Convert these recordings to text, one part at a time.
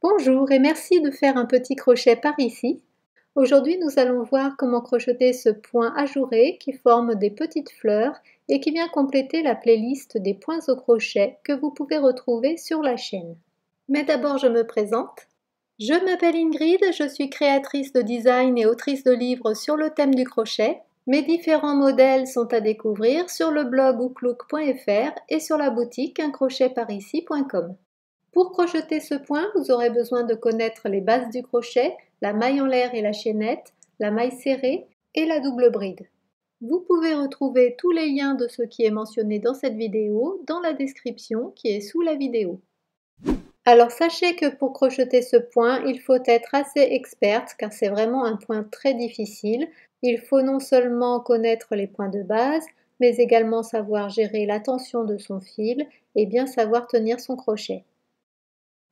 Bonjour et merci de faire un petit crochet par ici. Aujourd'hui, nous allons voir comment crocheter ce point ajouré qui forme des petites fleurs et qui vient compléter la playlist des points au crochet que vous pouvez retrouver sur la chaîne. Mais d'abord, je me présente. Je m'appelle Ingrid, je suis créatrice de design et autrice de livres sur le thème du crochet. Mes différents modèles sont à découvrir sur le blog ouklouk.fr et sur la boutique uncrochetparici.com. Pour crocheter ce point, vous aurez besoin de connaître les bases du crochet, la maille en l'air et la chaînette, la maille serrée et la double bride. Vous pouvez retrouver tous les liens de ce qui est mentionné dans cette vidéo dans la description qui est sous la vidéo. Alors sachez que pour crocheter ce point, il faut être assez experte car c'est vraiment un point très difficile. Il faut non seulement connaître les points de base, mais également savoir gérer la tension de son fil et bien savoir tenir son crochet.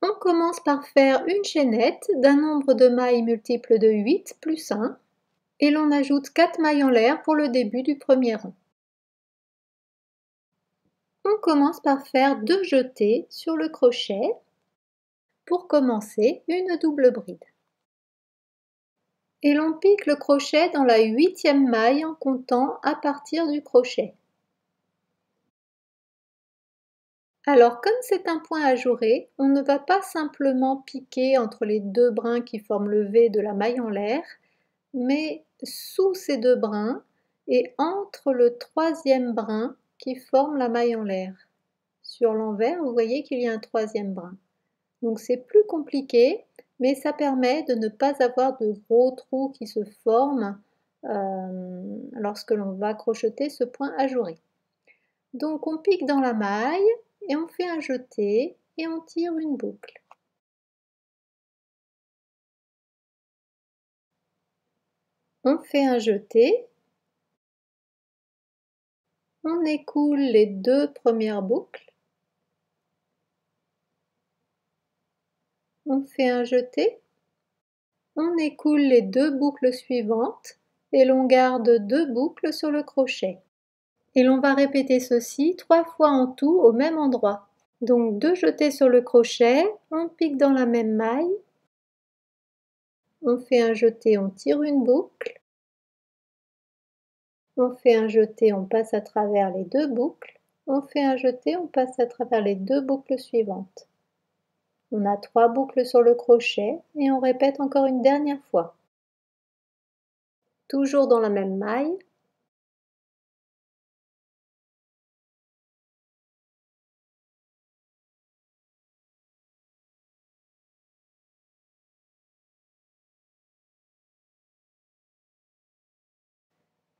On commence par faire une chaînette d'un nombre de mailles multiple de 8 plus 1 et l'on ajoute 4 mailles en l'air pour le début du premier rang. On commence par faire 2 jetés sur le crochet pour commencer une double bride. Et l'on pique le crochet dans la 8e maille en comptant à partir du crochet. Alors comme c'est un point ajouré, on ne va pas simplement piquer entre les deux brins qui forment le V de la maille en l'air, mais sous ces deux brins et entre le 3e brin qui forme la maille en l'air. Sur l'envers, vous voyez qu'il y a un 3e brin. Donc c'est plus compliqué, mais ça permet de ne pas avoir de gros trous qui se forment lorsque l'on va crocheter ce point ajouré. Donc on pique dans la maille et on fait un jeté et on tire une boucle. On fait un jeté, on écoule les 2 premières boucles, on fait un jeté, on écoule les 2 boucles suivantes et l'on garde 2 boucles sur le crochet. Et l'on va répéter ceci 3 fois en tout au même endroit. Donc 2 jetés sur le crochet, on pique dans la même maille, on fait un jeté, on tire une boucle, on fait un jeté, on passe à travers les 2 boucles, on fait un jeté, on passe à travers les 2 boucles suivantes. On a 3 boucles sur le crochet et on répète encore une dernière fois. Toujours dans la même maille.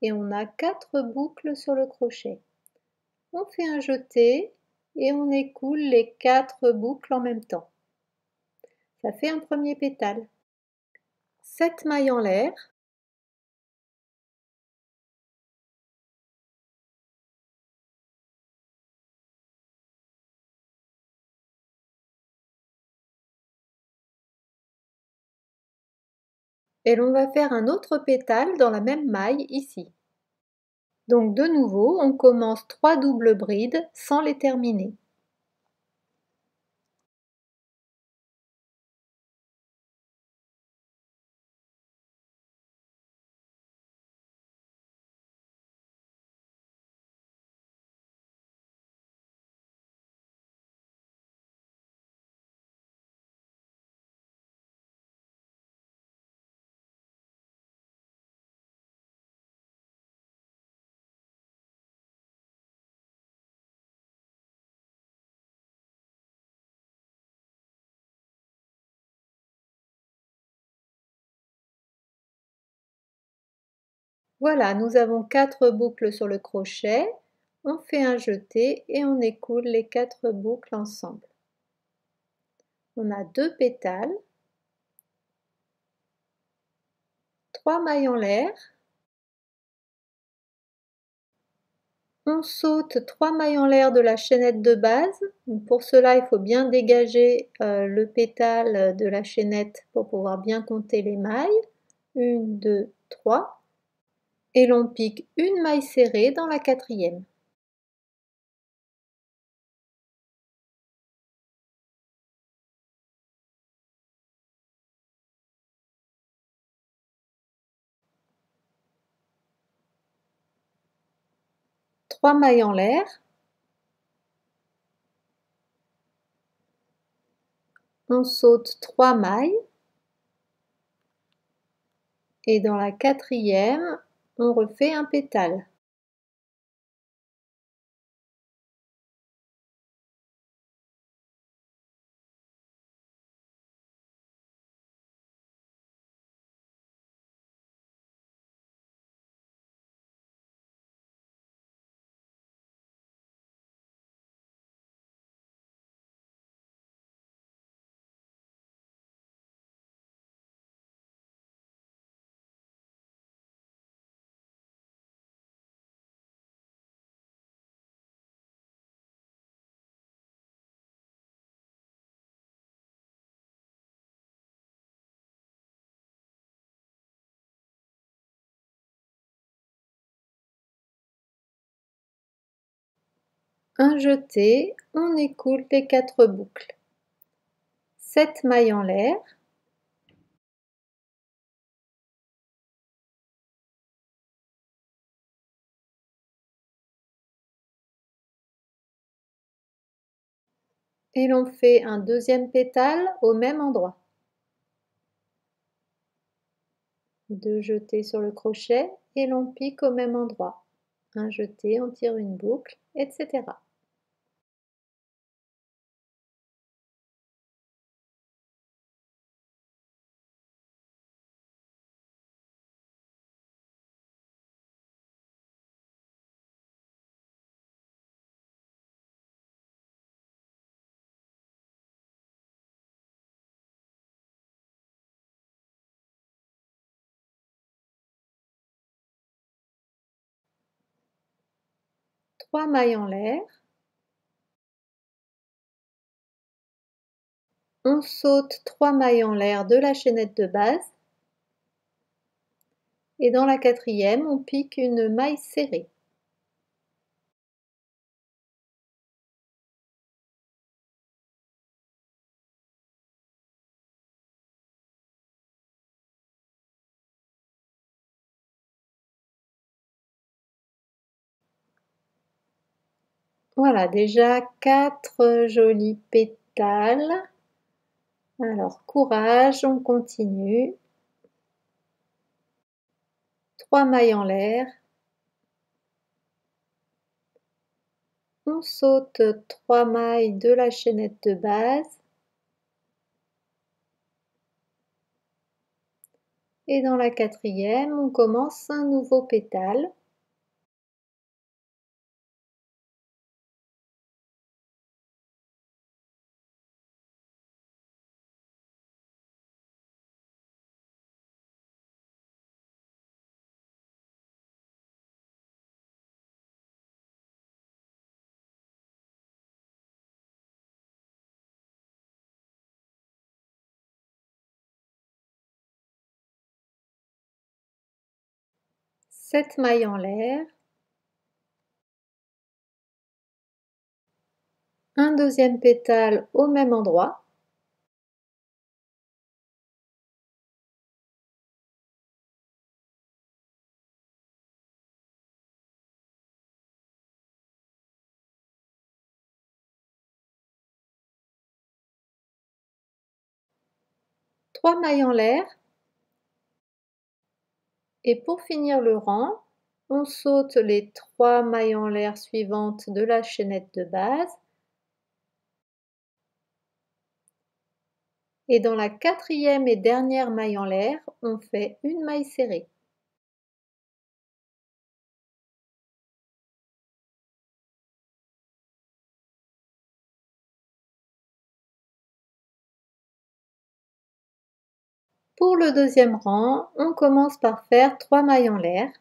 Et on a 4 boucles sur le crochet. On fait un jeté et on écoule les 4 boucles en même temps. Ça fait un premier pétale. 7 mailles en l'air. Et l'on va faire un autre pétale dans la même maille ici. Donc de nouveau, on commence 3 doubles brides sans les terminer. Voilà, nous avons 4 boucles sur le crochet, on fait un jeté et on écoule les 4 boucles ensemble. On a 2 pétales, 3 mailles en l'air, on saute 3 mailles en l'air de la chaînette de base. Pour cela, il faut bien dégager le pétale de la chaînette pour pouvoir bien compter les mailles. 1, 2, 3. Et l'on pique une maille serrée dans la 4e. 3 mailles en l'air, on saute 3 mailles et dans la quatrième, on refait un pétale. Un jeté, on écoule les 4 boucles. 7 mailles en l'air, et l'on fait un deuxième pétale au même endroit. 2 jetés sur le crochet et l'on pique au même endroit. Un jeté, on tire une boucle, etc. Trois mailles en l'air, on saute 3 mailles en l'air de la chaînette de base et dans la quatrième, on pique une maille serrée. Voilà, déjà 4 jolis pétales. Alors, courage, on continue. 3 mailles en l'air. On saute 3 mailles de la chaînette de base. Et dans la quatrième, on commence un nouveau pétale. Sept mailles en l'air. Un deuxième pétale au même endroit. Trois mailles en l'air. Et pour finir le rang, on saute les 3 mailles en l'air suivantes de la chaînette de base. Et dans la quatrième et dernière maille en l'air, on fait une maille serrée. Pour le deuxième rang, on commence par faire 3 mailles en l'air,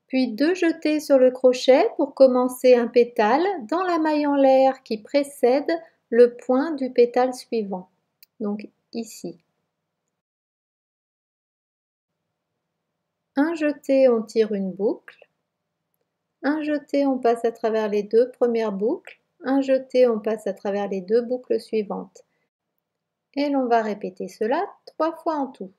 puis 2 jetés sur le crochet pour commencer un pétale dans la maille en l'air qui précède le point du pétale suivant, donc ici. Un jeté, on tire une boucle. Un jeté, on passe à travers les 2 premières boucles. Un jeté, on passe à travers les 2 boucles suivantes. Et l'on va répéter cela 3 fois en tout.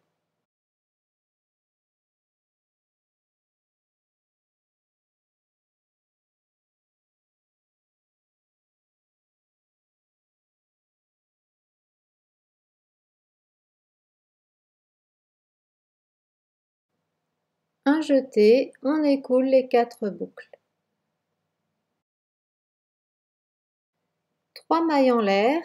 un jeté, on écoule les 4 boucles. 3 mailles en l'air.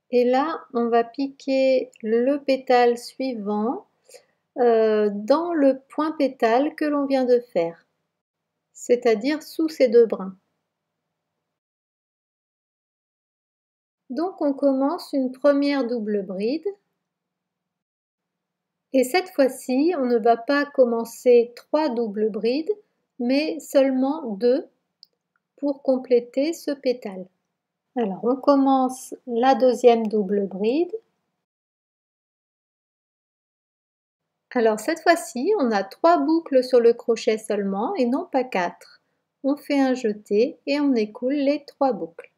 Et là, on va piquer le pétale suivant dans le point pétale que l'on vient de faire, c'est-à-dire sous ces 2 brins. Donc on commence une première double bride. Et cette fois-ci, on ne va pas commencer 3 doubles brides, mais seulement 2 pour compléter ce pétale. Alors on commence la deuxième double bride. Alors cette fois-ci, on a 3 boucles sur le crochet seulement et non pas 4. On fait un jeté et on écoule les 3 boucles.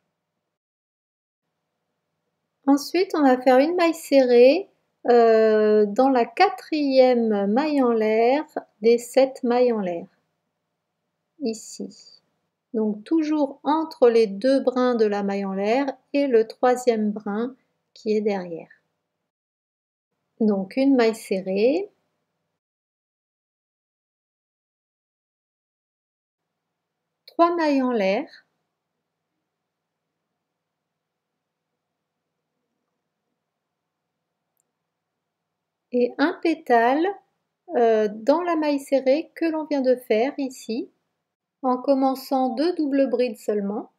Ensuite, on va faire une maille serrée dans la 4e maille en l'air des 7 mailles en l'air, ici. Donc toujours entre les 2 brins de la maille en l'air et le 3e brin qui est derrière. Donc une maille serrée. Trois mailles en l'air. Et un pétale dans la maille serrée que l'on vient de faire ici, en commençant 2 doubles brides seulement.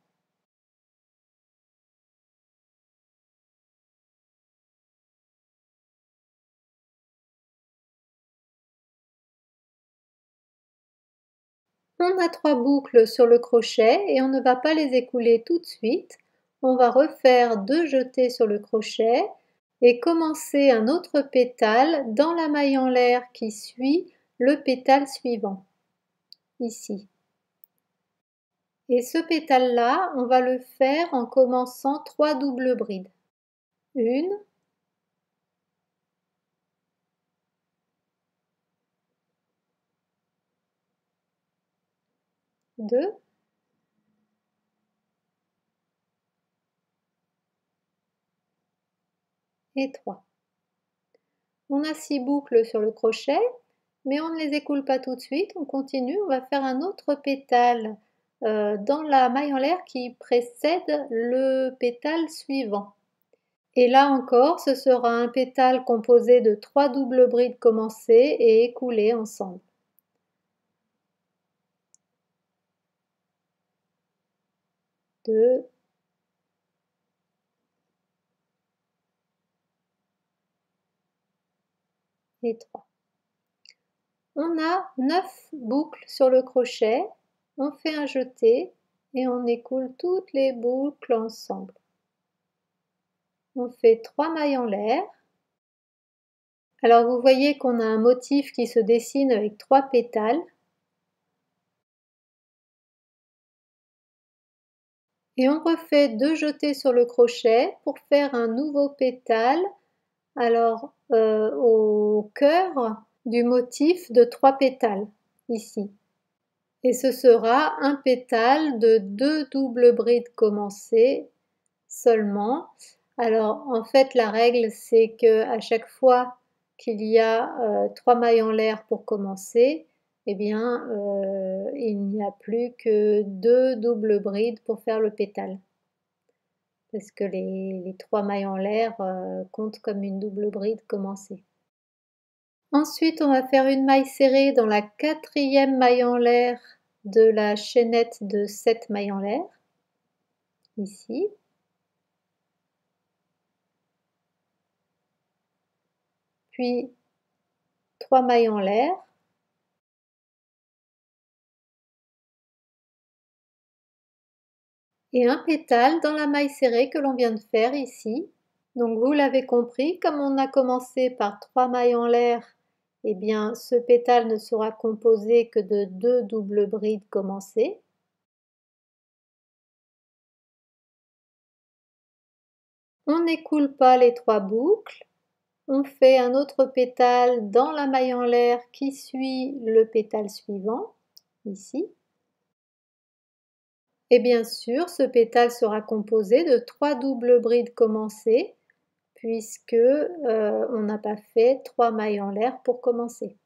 On a 3 boucles sur le crochet et on ne va pas les écouler tout de suite. On va refaire 2 jetés sur le crochet et commencer un autre pétale dans la maille en l'air qui suit le pétale suivant, ici. Et ce pétale-là, on va le faire en commençant 3 doubles brides. Une, deux, et 3. On a 6 boucles sur le crochet, mais on ne les écoule pas tout de suite, on continue, on va faire un autre pétale dans la maille en l'air qui précède le pétale suivant. Et là encore, ce sera un pétale composé de 3 doubles brides commencées et écoulées ensemble. 2, et 3. On a 9 boucles sur le crochet, on fait un jeté et on écoule toutes les boucles ensemble. On fait 3 mailles en l'air. Alors vous voyez qu'on a un motif qui se dessine avec 3 pétales. Et on refait 2 jetés sur le crochet pour faire un nouveau pétale, alors au cœur du motif de 3 pétales, ici. Et ce sera un pétale de 2 doubles brides commencées seulement. Alors en fait la règle c'est que à chaque fois qu'il y a 3 mailles en l'air pour commencer, eh bien il n'y a plus que 2 doubles brides pour faire le pétale. Parce que les 3 mailles en l'air comptent comme une double bride commencée. Ensuite on va faire une maille serrée dans la 4e maille en l'air de la chaînette de 7 mailles en l'air, ici. Puis 3 mailles en l'air. Et un pétale dans la maille serrée que l'on vient de faire ici. Donc vous l'avez compris, comme on a commencé par 3 mailles en l'air, eh bien ce pétale ne sera composé que de 2 doubles brides commencées. On n'écoule pas les 3 boucles, on fait un autre pétale dans la maille en l'air qui suit le pétale suivant, ici. Et bien sûr, ce pétale sera composé de 3 doubles brides commencées, puisque on n'a pas fait 3 mailles en l'air pour commencer.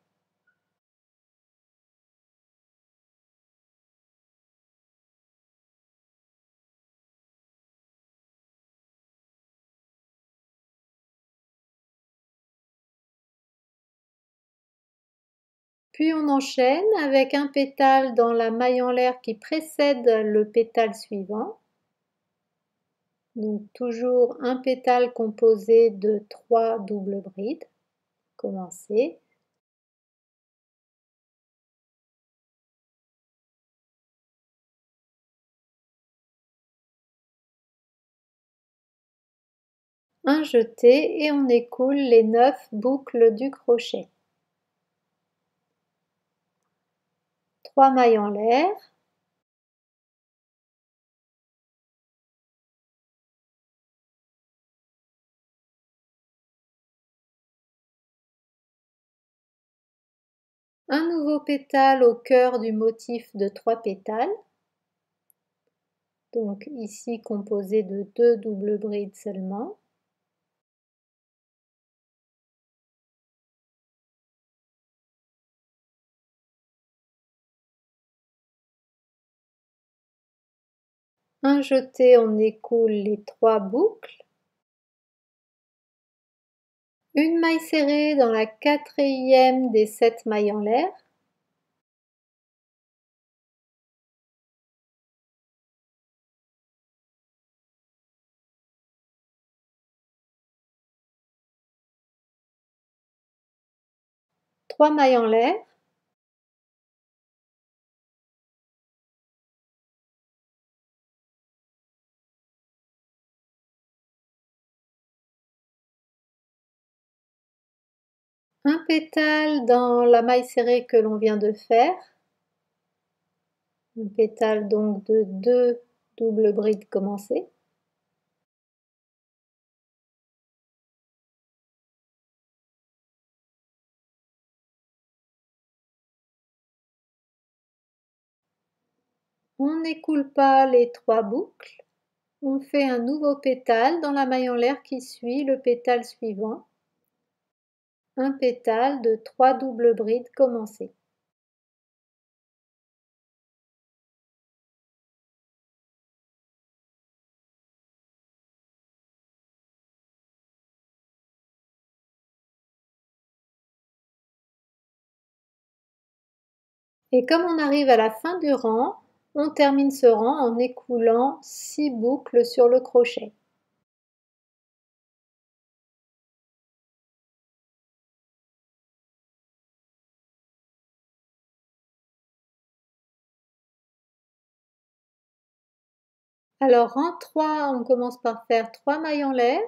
Puis on enchaîne avec un pétale dans la maille en l'air qui précède le pétale suivant. Donc toujours un pétale composé de 3 doubles brides. Commencer. Un jeté et on écoule les 9 boucles du crochet. 3 mailles en l'air. Un nouveau pétale au cœur du motif de 3 pétales. Donc ici composé de 2 doubles brides seulement. Un jeté, on écoule les 3 boucles. Une maille serrée dans la 4e des 7 mailles en l'air. Trois mailles en l'air. Un pétale dans la maille serrée que l'on vient de faire. Un pétale donc de 2 doubles brides commencées. On n'écoule pas les 3 boucles. On fait un nouveau pétale dans la maille en l'air qui suit le pétale suivant. Un pétale de 3 doubles brides commencées. Et comme on arrive à la fin du rang, on termine ce rang en écoulant 6 boucles sur le crochet. Alors rang 3, on commence par faire 3 mailles en l'air.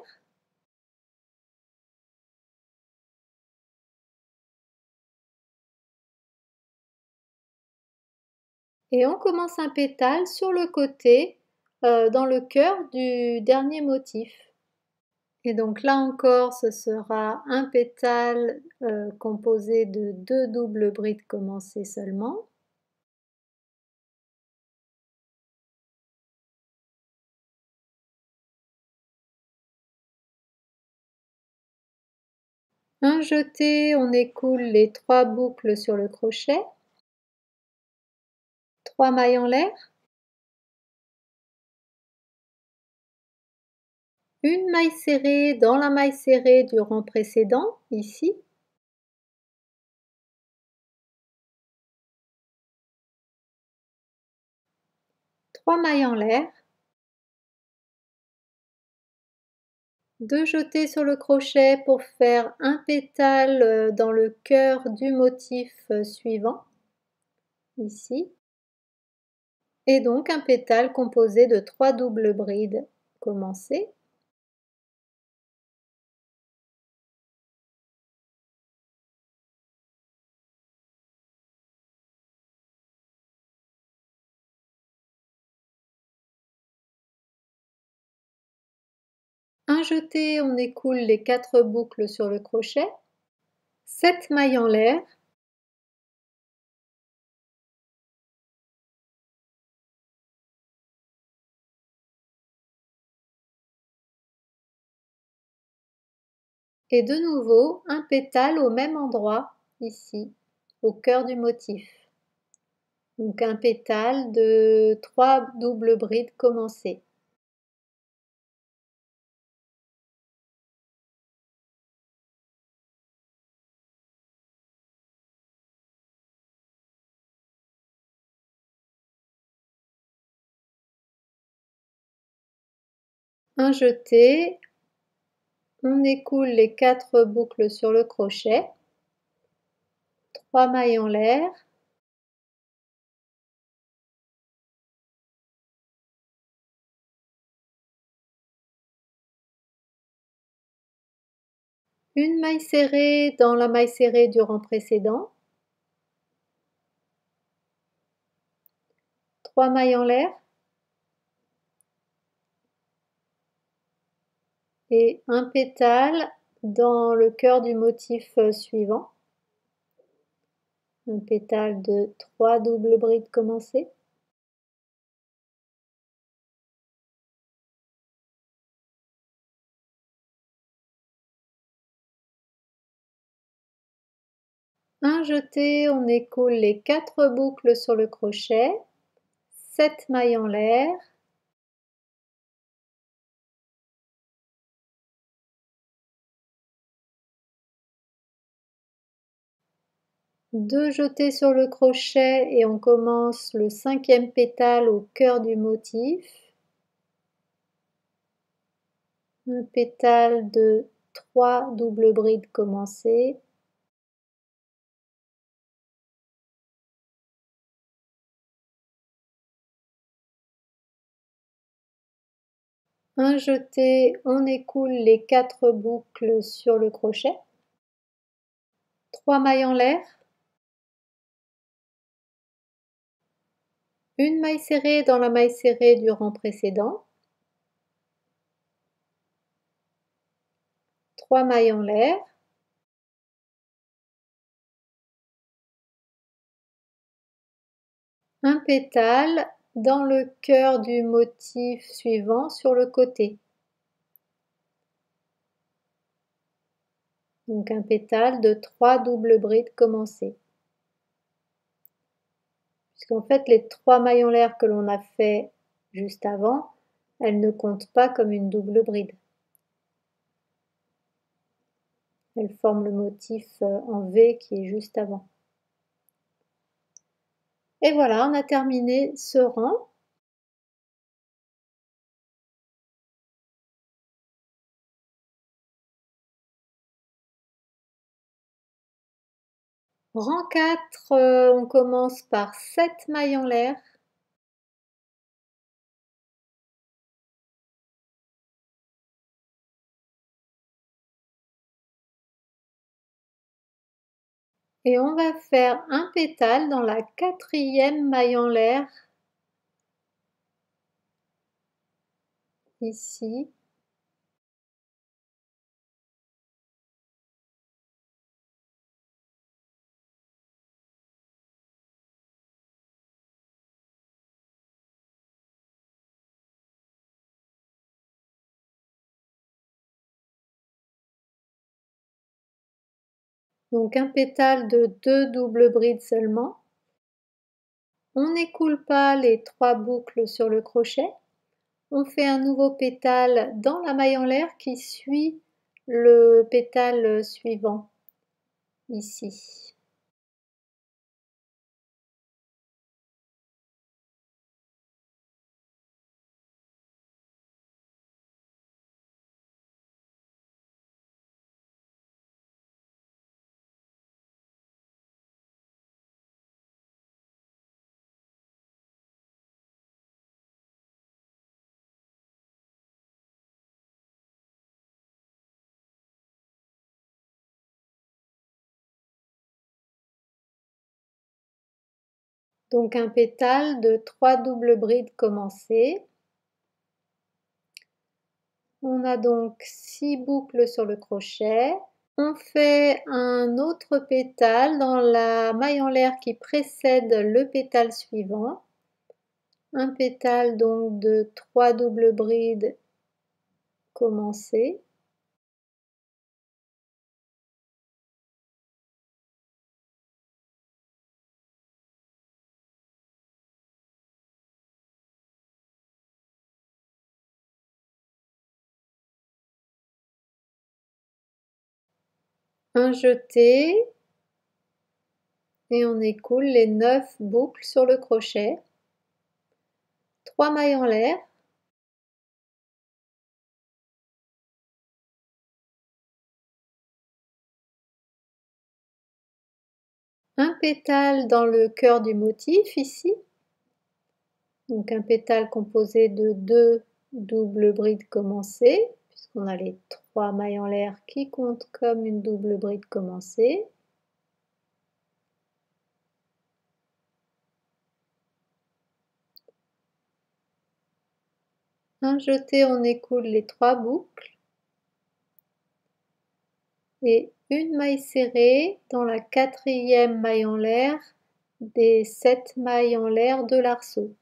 Et on commence un pétale sur le côté, dans le cœur du dernier motif. Et donc là encore, ce sera un pétale composé de 2 doubles brides commencées seulement. Un jeté, on écoule les 3 boucles sur le crochet. 3 mailles en l'air. Une maille serrée dans la maille serrée du rang précédent, ici. Trois mailles en l'air. 2 jetés sur le crochet pour faire un pétale dans le cœur du motif suivant, ici. Et donc un pétale composé de 3 doubles brides commencées. Un jeté, on écoule les 4 boucles sur le crochet. 7 mailles en l'air. Et de nouveau un pétale au même endroit, ici, au cœur du motif. Donc un pétale de 3 doubles brides commencées. Un jeté, on écoule les 4 boucles sur le crochet, 3 mailles en l'air, une maille serrée dans la maille serrée du rang précédent, 3 mailles en l'air et un pétale dans le cœur du motif suivant, un pétale de 3 doubles brides commencées. Un jeté, on écoule les 4 boucles sur le crochet, 7 mailles en l'air, deux jetés sur le crochet et on commence le 5e pétale au cœur du motif, un pétale de 3 doubles brides commencées, un jeté, on écoule les 4 boucles sur le crochet, 3 mailles en l'air, une maille serrée dans la maille serrée du rang précédent, 3 mailles en l'air, un pétale dans le cœur du motif suivant sur le côté. Donc un pétale de 3 doubles brides commencées. Puisqu'en fait les 3 mailles en l'air que l'on a fait juste avant, elles ne comptent pas comme une double bride. Elles forment le motif en V qui est juste avant. Et voilà, on a terminé ce rang. Rang 4, on commence par 7 mailles en l'air. Et on va faire un pétale dans la 4e maille en l'air, ici. Donc un pétale de 2 doubles brides seulement. On n'écoule pas les 3 boucles sur le crochet. On fait un nouveau pétale dans la maille en l'air qui suit le pétale suivant, ici. Donc un pétale de 3 doubles brides commencées. On a donc 6 boucles sur le crochet. On fait un autre pétale dans la maille en l'air qui précède le pétale suivant. Un pétale donc de 3 doubles brides commencées. un jeté et on écoule les 9 boucles sur le crochet, 3 mailles en l'air, un pétale dans le cœur du motif ici, donc un pétale composé de 2 doubles brides commencées, puisqu'on a les 3 mailles en l'air qui comptent comme une double bride commencée. Un jeté, on écoule les 3 boucles et une maille serrée dans la 4e maille en l'air des 7 mailles en l'air de l'arceau.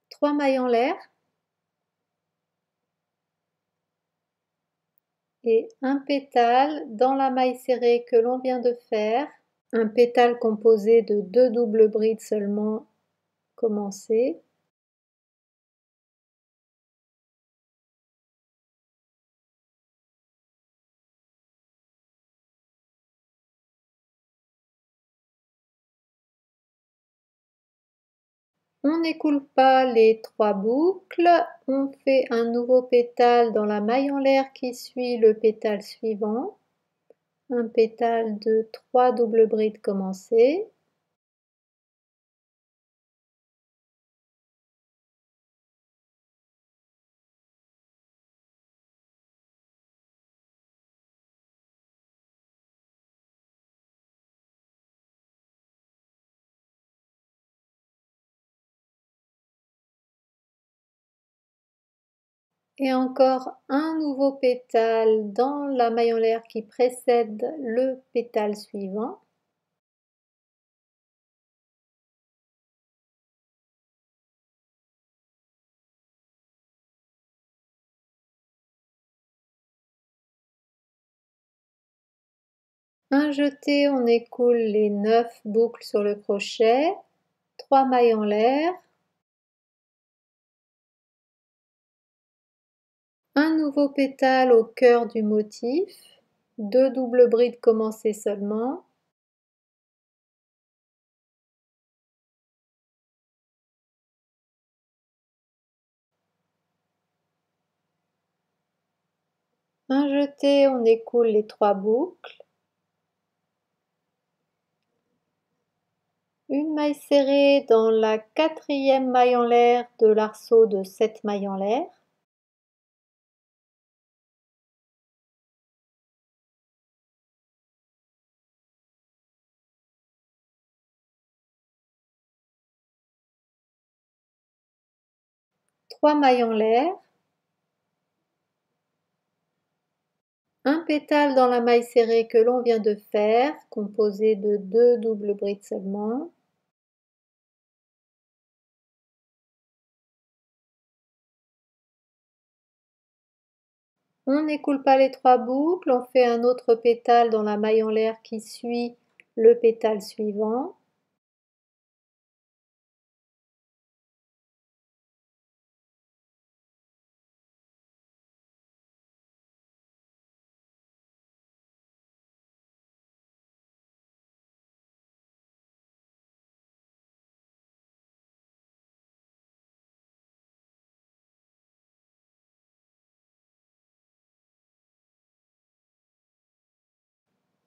Trois mailles en l'air et un pétale dans la maille serrée que l'on vient de faire, un pétale composé de 2 doubles brides seulement commencées. On n'écoule pas les 3 boucles, on fait un nouveau pétale dans la maille en l'air qui suit le pétale suivant, un pétale de 3 doubles brides commencées. Et encore un nouveau pétale dans la maille en l'air qui précède le pétale suivant. Un jeté, on écoule les 9 boucles sur le crochet, 3 mailles en l'air, un nouveau pétale au cœur du motif, 2 doubles brides commencées seulement, un jeté, on écoule les 3 boucles, une maille serrée dans la 4e maille en l'air de l'arceau de 7 mailles en l'air, trois mailles en l'air, un pétale dans la maille serrée que l'on vient de faire, composé de 2 doubles brides seulement, on n'écoule pas les 3 boucles, on fait un autre pétale dans la maille en l'air qui suit le pétale suivant,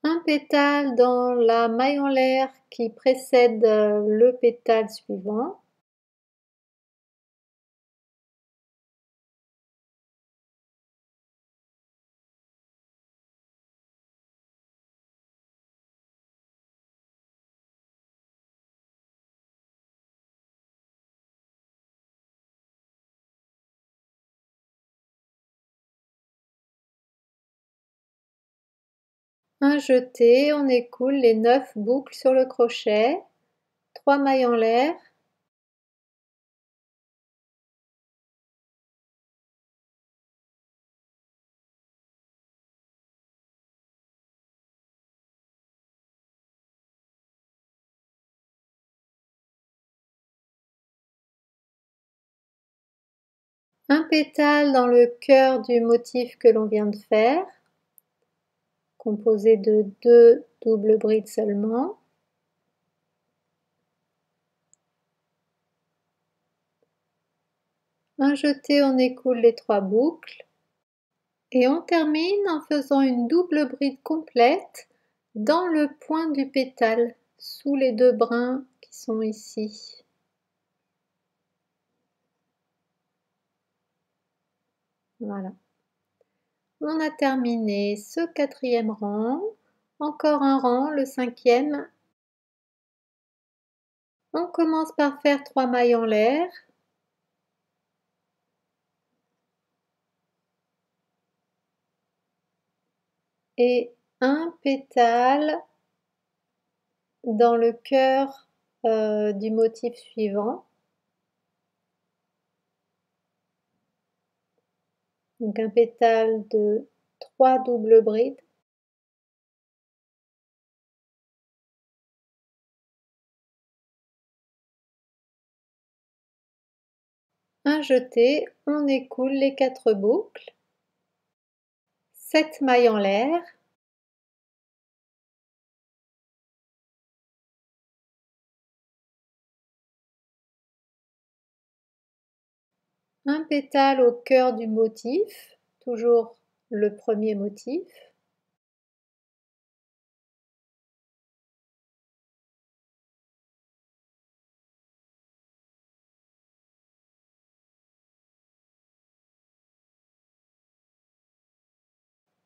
un pétale dans la maille en l'air qui précède le pétale suivant, un jeté, on écoule les 9 boucles sur le crochet, 3 mailles en l'air, un pétale dans le cœur du motif que l'on vient de faire, composé de 2 doubles brides seulement. Un jeté, on écoule les 3 boucles. Et on termine en faisant une double bride complète dans le point du pétale, sous les 2 brins qui sont ici. Voilà. On a terminé ce 4e rang. Encore un rang, le 5e. On commence par faire 3 mailles en l'air. Et un pétale dans le cœur du motif suivant. Donc un pétale de 3 doubles brides. Un jeté, on écoule les 4 boucles. 7 mailles en l'air. Un pétale au cœur du motif, toujours le premier motif.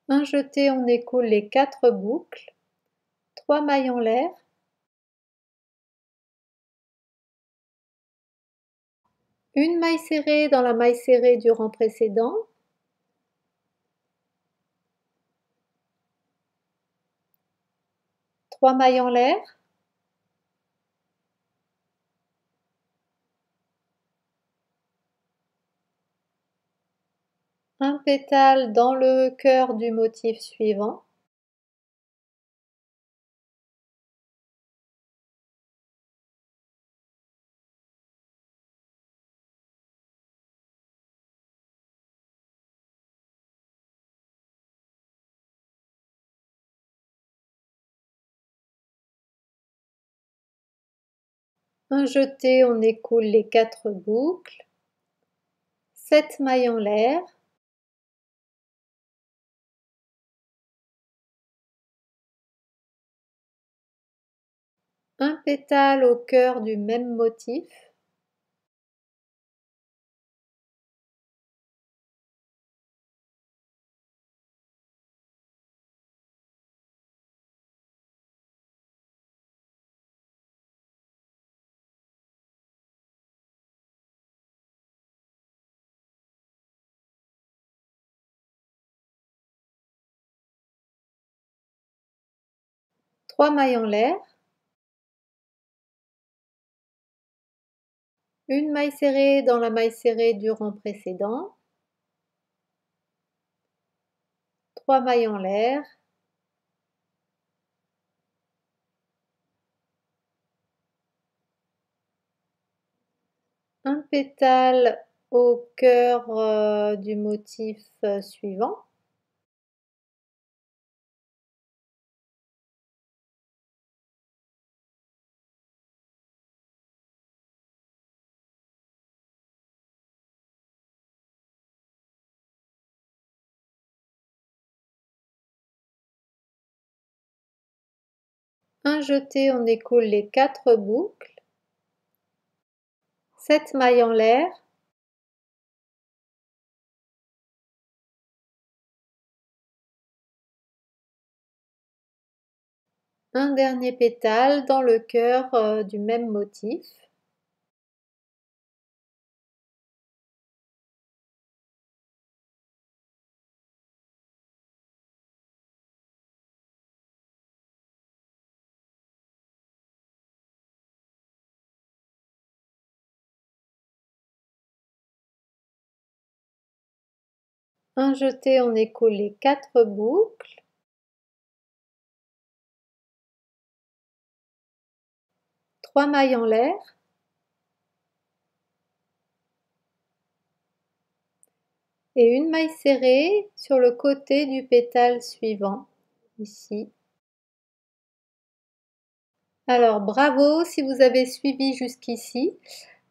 Un jeté, on écoule les 4 boucles. 3 mailles en l'air. Une maille serrée dans la maille serrée du rang précédent. Trois mailles en l'air. Un pétale dans le cœur du motif suivant. Un jeté, on écoule les 4 boucles. 7 mailles en l'air. Un pétale au cœur du même motif. Trois mailles en l'air. Une maille serrée dans la maille serrée du rang précédent. 3 mailles en l'air. Un pétale au cœur du motif suivant. Un jeté, on écoule les 4 boucles. 7 mailles en l'air. Un dernier pétale dans le cœur du même motif. Un jeté, on écoule les 4 boucles. 3 mailles en l'air. et une maille serrée sur le côté du pétale suivant, ici. Alors bravo si vous avez suivi jusqu'ici.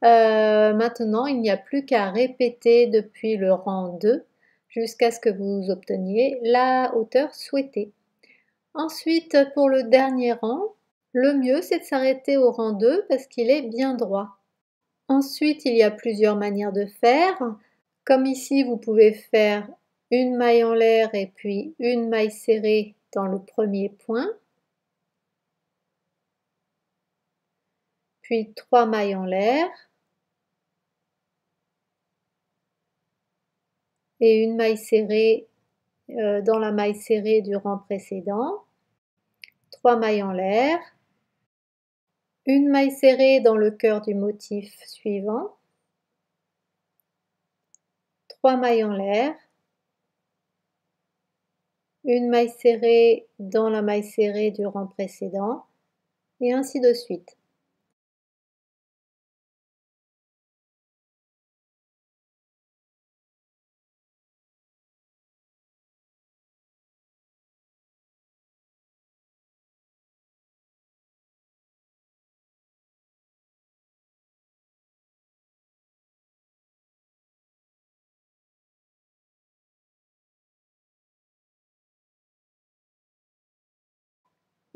Maintenant, il n'y a plus qu'à répéter depuis le rang 2 jusqu'à ce que vous obteniez la hauteur souhaitée. Ensuite, pour le dernier rang, le mieux c'est de s'arrêter au rang 2 parce qu'il est bien droit. Ensuite, il y a plusieurs manières de faire. Comme ici, vous pouvez faire une maille en l'air et puis une maille serrée dans le premier point, puis 3 mailles en l'air et une maille serrée dans la maille serrée du rang précédent, 3 mailles en l'air, une maille serrée dans le cœur du motif suivant, 3 mailles en l'air, une maille serrée dans la maille serrée du rang précédent, et ainsi de suite.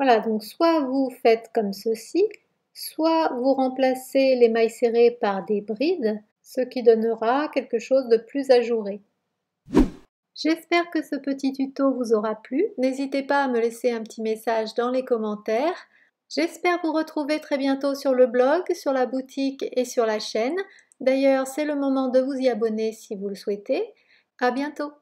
Voilà, donc soit vous faites comme ceci, soit vous remplacez les mailles serrées par des brides, ce qui donnera quelque chose de plus ajouré. J'espère que ce petit tuto vous aura plu. N'hésitez pas à me laisser un petit message dans les commentaires. J'espère vous retrouver très bientôt sur le blog, sur la boutique et sur la chaîne. D'ailleurs, c'est le moment de vous y abonner si vous le souhaitez. À bientôt!